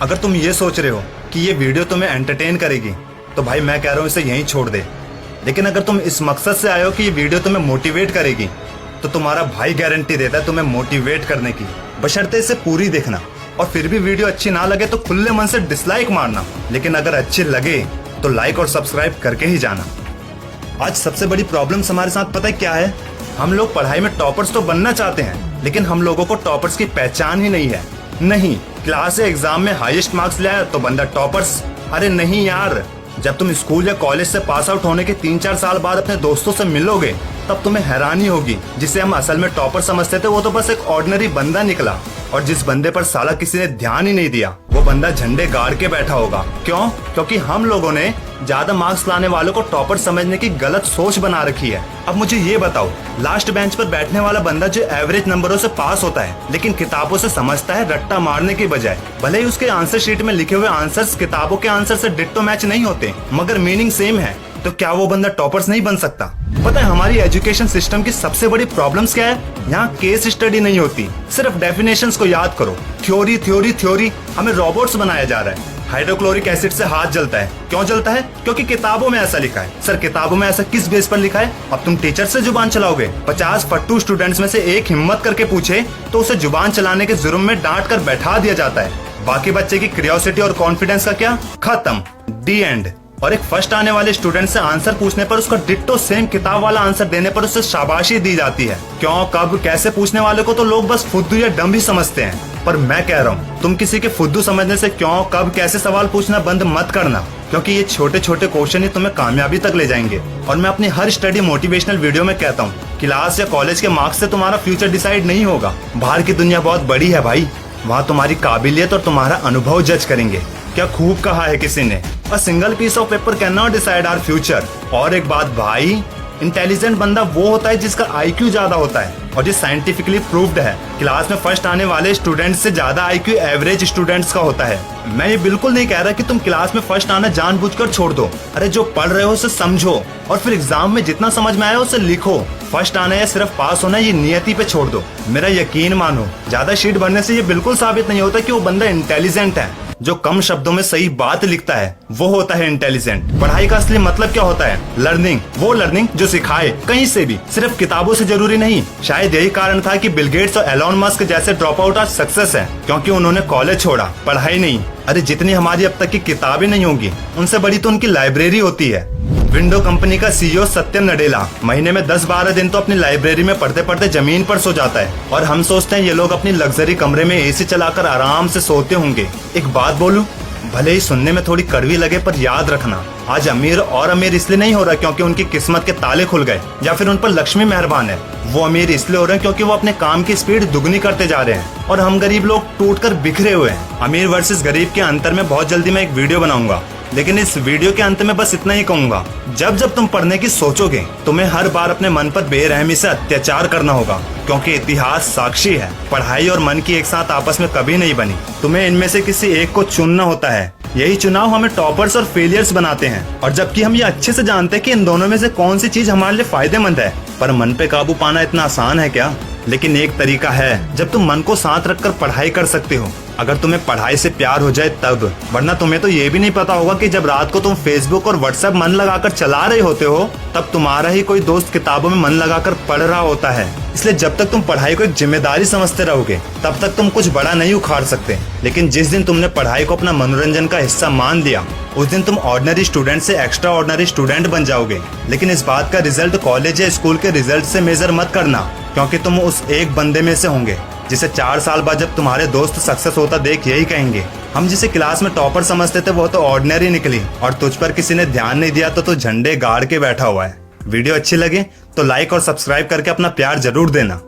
अगर तुम ये सोच रहे हो कि ये वीडियो तुम्हें एंटरटेन करेगी तो भाई मैं कह रहा हूँ इसे यहीं छोड़ दे। लेकिन अगर तुम इस मकसद से आए हो कि ये वीडियो तुम्हें मोटिवेट करेगी तो तुम्हारा भाई गारंटी देता है तुम्हें मोटिवेट करने की, बशर्ते इसे पूरी देखना। और फिर भी वीडियो अच्छी ना लगे तो खुले मन से डिसलाइक मारना, लेकिन अगर अच्छी लगे तो लाइक और सब्सक्राइब करके ही जाना। आज सबसे बड़ी प्रॉब्लम्स हमारे साथ पता है क्या है? हम लोग पढ़ाई में टॉपर्स तो बनना चाहते हैं, लेकिन हम लोगों को टॉपर्स की पहचान ही नहीं है। नहीं, क्लास या एग्जाम में हाईएस्ट मार्क्स ले आया तो बंदा टॉपर्स। अरे नहीं यार, जब तुम स्कूल या कॉलेज से पास आउट होने के 3-4 साल बाद अपने दोस्तों से मिलोगे तब तुम्हें हैरानी होगी, जिसे हम असल में टॉपर समझते थे वो तो बस एक ऑर्डिनरी बंदा निकला। और जिस बंदे पर साला किसी ने ध्यान ही नहीं दिया वो बंदा झंडे गाड़ के बैठा होगा। क्यों? क्योंकि हम लोगों ने ज्यादा मार्क्स लाने वालों को टॉपर समझने की गलत सोच बना रखी है। अब मुझे ये बताओ, लास्ट बेंच पर बैठने वाला बंदा जो एवरेज नंबरों से पास होता है लेकिन किताबों से समझता है रट्टा मारने की बजाय, भले ही उसके आंसर शीट में लिखे हुए आंसर्स किताबों के आंसर से डिट्टो मैच नहीं होते मगर मीनिंग सेम है, तो क्या वो बंदा टॉपर्स नहीं बन सकता? पता है हमारी एजुकेशन सिस्टम की सबसे बड़ी प्रॉब्लम्स क्या है? यहाँ केस स्टडी नहीं होती, सिर्फ डेफिनेशंस को याद करो। थ्योरी थ्योरी थ्योरी, हमें रोबोट्स बनाया जा रहा है। हाइड्रोक्लोरिक एसिड से हाथ जलता है, क्यों जलता है? क्योंकि किताबों में ऐसा लिखा है। सर किताबों में ऐसा किस बेस पर लिखा है? अब तुम टीचर से जुबान चलाओगे? 50 फट्टू स्टूडेंट्स में से एक हिम्मत करके पूछे तो उसे जुबान चलाने के जुर्म में डांट कर बैठा दिया जाता है। बाकी बच्चे की क्यूरियोसिटी और कॉन्फिडेंस का क्या? खत्म, दी एंड। और एक फर्स्ट आने वाले स्टूडेंट से आंसर पूछने पर उसका डिट्टो सेम किताब वाला आंसर देने पर उसे शाबाशी दी जाती है। क्यों, कब, कैसे पूछने वाले को तो लोग बस फुद्दू या डम ही समझते हैं। पर मैं कह रहा हूँ तुम किसी के फुद्दू समझने से क्यों, कब, कैसे सवाल पूछना बंद मत करना, क्योंकि ये छोटे छोटे क्वेश्चन ही तुम्हें कामयाबी तक ले जाएंगे। और मैं अपनी हर स्टडी मोटिवेशनल वीडियो में कहता हूँ, क्लास या कॉलेज के मार्क्स से तुम्हारा फ्यूचर डिसाइड नहीं होगा। बाहर की दुनिया बहुत बड़ी है भाई, वहाँ तुम्हारी काबिलियत और तुम्हारा अनुभव जज करेंगे। क्या खूब कहा है किसी ने, a single piece of paper cannot decide our future. और एक बात भाई, इंटेलिजेंट बंदा वो होता है जिसका IQ ज्यादा होता है, और ये साइंटिफिकली प्रूव्ड है। क्लास में फर्स्ट आने वाले स्टूडेंट्स से ज्यादा IQ एवरेज स्टूडेंट्स का होता है। मैं ये बिल्कुल नहीं कह रहा कि तुम क्लास में फर्स्ट आना जानबूझकर छोड़ दो। अरे जो पढ़ रहे हो उसे समझो और फिर एग्जाम में जितना समझ में आया उसे लिखो। फर्स्ट आना या सिर्फ पास होना ये नियति पे छोड़ दो। मेरा यकीन मानो, ज्यादा शीट भरने से ये बिल्कुल साबित नहीं होता कि वो बंदा इंटेलिजेंट है। जो कम शब्दों में सही बात लिखता है वो होता है इंटेलिजेंट। पढ़ाई का असली मतलब क्या होता है? लर्निंग, वो लर्निंग जो सिखाए कहीं से भी, सिर्फ किताबों से जरूरी नहीं। शायद यही कारण था कि बिल गेट्स और एलोन मस्क जैसे ड्रॉप आउट आज सक्सेस है, क्योंकि उन्होंने कॉलेज छोड़ा, पढ़ाई नहीं। अरे जितनी हमारी अब तक की किताबें नहीं होंगी उनसे बड़ी तो उनकी लाइब्रेरी होती है। विंडो कंपनी का CEO सत्य नडेला महीने में 10-12 दिन तो अपनी लाइब्रेरी में पढ़ते पढ़ते जमीन पर सो जाता है, और हम सोचते हैं ये लोग अपनी लग्जरी कमरे में AC चलाकर आराम से सोते होंगे। एक बात बोलूं, भले ही सुनने में थोड़ी कड़वी लगे पर याद रखना, आज अमीर और अमीर इसलिए नहीं हो रहा क्योंकि उनकी किस्मत के ताले खुल गए या फिर उन पर लक्ष्मी मेहरबान है। वो अमीर इसलिए हो रहे हैं क्योंकि वो अपने काम की स्पीड दुगनी करते जा रहे हैं, और हम गरीब लोग टूटकर बिखरे हुए हैं। अमीर वर्सेस गरीब के अंतर में बहुत जल्दी मैं एक वीडियो बनाऊंगा, लेकिन इस वीडियो के अंत में बस इतना ही कहूंगा, जब जब तुम पढ़ने की सोचोगे तुम्हें हर बार अपने मन पर बेरहमी से अत्याचार करना होगा, क्योंकि इतिहास साक्षी है पढ़ाई और मन की एक साथ आपस में कभी नहीं बनी। तुम्हें इनमें से किसी एक को चुनना होता है। यही चुनाव हमें टॉपर्स और फेलियर्स बनाते हैं, और जबकि हम ये अच्छे से जानते हैं कि इन दोनों में से कौन सी चीज हमारे लिए फायदेमंद है। पर मन पे काबू पाना इतना आसान है क्या? लेकिन एक तरीका है जब तुम मन को साथ रखकर पढ़ाई कर सकते हो, अगर तुम्हें पढ़ाई से प्यार हो जाए तब। वरना तुम्हें तो ये भी नहीं पता होगा कि जब रात को तुम फेसबुक और व्हाट्सएप मन लगाकर चला रहे होते हो तब तुम्हारा ही कोई दोस्त किताबों में मन लगाकर पढ़ रहा होता है। इसलिए जब तक तुम पढ़ाई को एक जिम्मेदारी समझते रहोगे तब तक तुम कुछ बड़ा नहीं उखाड़ सकते। लेकिन जिस दिन तुमने पढ़ाई को अपना मनोरंजन का हिस्सा मान लिया उस दिन तुम ऑर्डिनरी स्टूडेंट से एक्स्ट्रा ऑर्डिनरी स्टूडेंट बन जाओगे। लेकिन इस बात का रिजल्ट कॉलेज या स्कूल के रिजल्ट से मेजर मत करना, क्योंकि तुम उस एक बंदे में से होंगे जिसे 4 साल बाद जब तुम्हारे दोस्त सक्सेस होता देख यही कहेंगे, हम जिसे क्लास में टॉपर समझते थे वो तो ऑर्डिनरी निकली, और तुझ पर किसी ने ध्यान नहीं दिया तो तू झंडे गाड़ के बैठा हुआ है। वीडियो अच्छी लगे तो लाइक और सब्सक्राइब करके अपना प्यार जरूर देना।